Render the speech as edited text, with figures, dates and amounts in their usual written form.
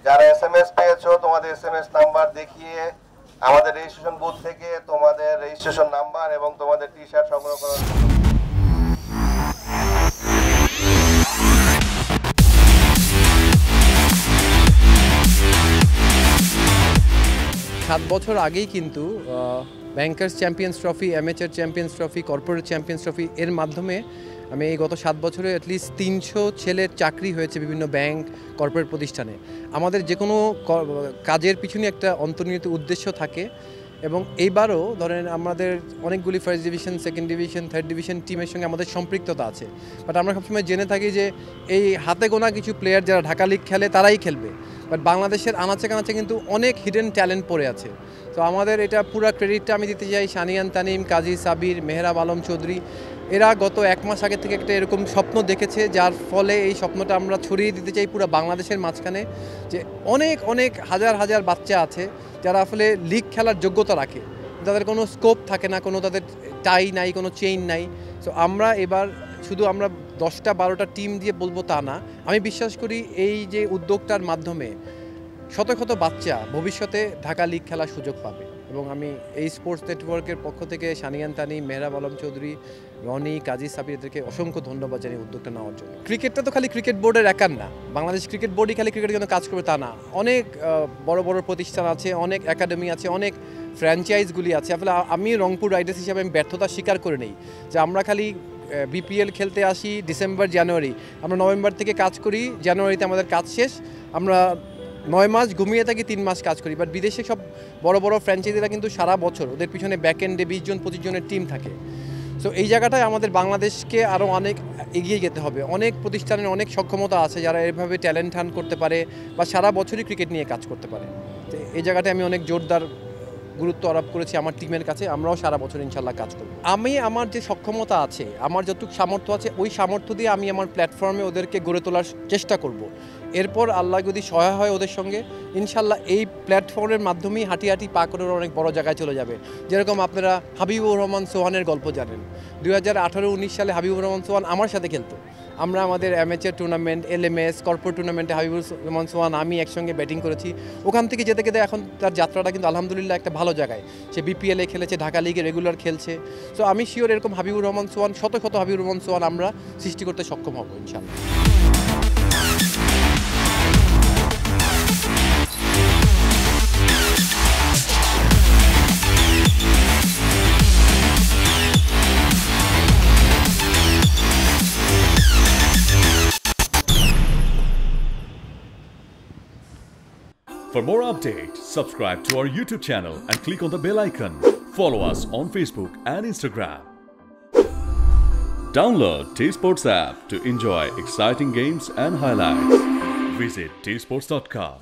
যারা এসএমএস পেয়েছো তোমাদের এসএমএস নাম্বার দেখিয়ে আমাদের রেজিস্ট্রেশন বুথ থেকে তোমাদের রেজিস্ট্রেশন নাম্বার এবং তোমাদের টি-শার্ট সংগ্রহ করার 7 বছর আগেই কিন্তু bankers champions trophy, amateur champions trophy, corporate champions trophy এর মাধ্যমে আমি এই গত 7 বছরে অ্যাটলিস্ট 300 ছেলের চাকরি হয়েছে বিভিন্ন ব্যাংক, কর্পোরেট প্রতিষ্ঠানে। আমাদের যে কোনো কাজের পিছনে একটা অন্তর্নিহিত উদ্দেশ্য থাকে এবং এইবারও ধরেন আমাদের অনেকগুলি first division, second division, third division টিমের সঙ্গে আমাদের সম্পৃক্ততা আছে। বাট আমরা সবসময় জেনে থাকি যে এই হাতে গোনা কিছু প্লেয়ার যারা ঢাকা লিগ খেলে তারাই খেলবে, বাট বাংলাদেশের আনাচে কানাচে কিন্তু অনেক হিডেন ট্যালেন্ট পড়ে আছে। তো আমাদের এটা পুরো ক্রেডিটটা আমি দিতে চাই সানিয়ান তানিম, কাজী সাবির, মেহরাব আলম চৌধুরী। এরা গত 1 মাস আগে থেকে একটা এরকম স্বপ্ন দেখেছে, যার ফলে এই স্বপ্নটা আমরা ছড়িয়ে দিতে চাই পুরো বাংলাদেশের মাঝখানে, যে অনেক অনেক হাজার হাজার বাচ্চা আছে যারা আসলে লিগ খেলার যোগ্যতা রাখে, তাদের কোনো স্কোপ থাকে না, কোনো তাদের টাই নাই, কোনো চেইন নাই। সো আমরা এবার শুধু আমরা 10টা-12টা টিম দিয়ে বলবো তা না, আমি বিশ্বাস করি এই যে উদ্যোগটার মাধ্যমে শত শত বাচ্চা ভবিষ্যতে ঢাকা লিগ খেলার সুযোগ পাবে। এবং আমি এই স্পোর্টস নেটওয়ার্কের পক্ষ থেকে সানিয়ান তানিম, মেহরাব আলম চৌধুরী, রনি, কাজী সাবির এদেরকে অসংখ্য ধন্যবাদ জানিয়ে উদ্যোগটা নেওয়ার জন্য। ক্রিকেটটা তো খালি ক্রিকেট বোর্ডের একার না, বাংলাদেশ ক্রিকেট বোর্ডই খালি ক্রিকেটের জন্য কাজ করবে তা না। অনেক বড় বড় প্রতিষ্ঠান আছে, অনেক একাডেমি আছে, অনেক ফ্র্যাঞ্চাইজগুলি আছে। আসলে আমি রংপুর রাইডার্স হিসাবে আমি ব্যর্থতা স্বীকার করে নেই যে আমরা খালি বিপিএল খেলতে আসি ডিসেম্বর, জানুয়ারি, আমরা নভেম্বর থেকে কাজ করি, জানুয়ারিতে আমাদের কাজ শেষ, আমরা 9 মাস ঘুমিয়ে থাকি, 3 মাস কাজ করি। বাট বিদেশে সব বড় বড় ফ্র্যাঞ্চাইজিরা কিন্তু সারা বছর ওদের পিছনে ব্যাক এন্ডে 20 জন 25 জনের টিম থাকে। সো এই জায়গাটায় আমাদের বাংলাদেশকে আরও অনেক এগিয়ে যেতে হবে। অনেক প্রতিষ্ঠানের অনেক সক্ষমতা আছে যারা এভাবে ট্যালেন্ট হান্ট করতে পারে বা সারা বছরই ক্রিকেট নিয়ে কাজ করতে পারে। তো এই জায়গাটায় আমি অনেক জোরদার গুরুত্ব আরোপ করেছি আমার টিমের কাছে, আমরাও সারা বছর ইনশাল্লাহ কাজ করব। আমি আমার যে সক্ষমতা আছে, আমার যতটুকু সামর্থ্য আছে, ওই সামর্থ্য দিয়ে আমি আমার প্ল্যাটফর্মে ওদেরকে গড়ে তোলার চেষ্টা করব। এরপর আল্লাহ যদি সহায় হয় ওদের সঙ্গে, ইনশাল্লাহ এই প্ল্যাটফর্মের মাধ্যমেই হাঁটি হাঁটি পা করে অনেক বড় জায়গায় চলে যাবে। যেরকম আপনারা হাবিবুর রহমান সোহানের গল্প জানেন, 2018-19 সালে হাবিবুর রহমান সোহান আমার সাথে খেলতো। আমরা আমাদের অ্যামেচার টুর্নামেন্ট, এলএমএস, কর্পোরেট টুর্নামেন্টে হাবিবুর রহমান সোহান আমি একসঙ্গে ব্যাটিং করেছি। ওখান থেকে যেতে যেতে এখন তার যাত্রাটা কিন্তু আলহামদুলিল্লাহ একটা ভালো জায়গায়। সে বিপিএলে খেলেছে, ঢাকা লিগে রেগুলার খেলছে। সো আমি শিওর এরকম হাবিবুর রহমান সোহান, শত শত হাবিবুর রহমান সোহান আমরা সৃষ্টি করতে সক্ষম হব ইনশাআল্লাহ। For more updates, subscribe to our YouTube channel and click on the bell icon. Follow us on Facebook and Instagram. Download T-Sports app to enjoy exciting games and highlights. Visit tsports.com.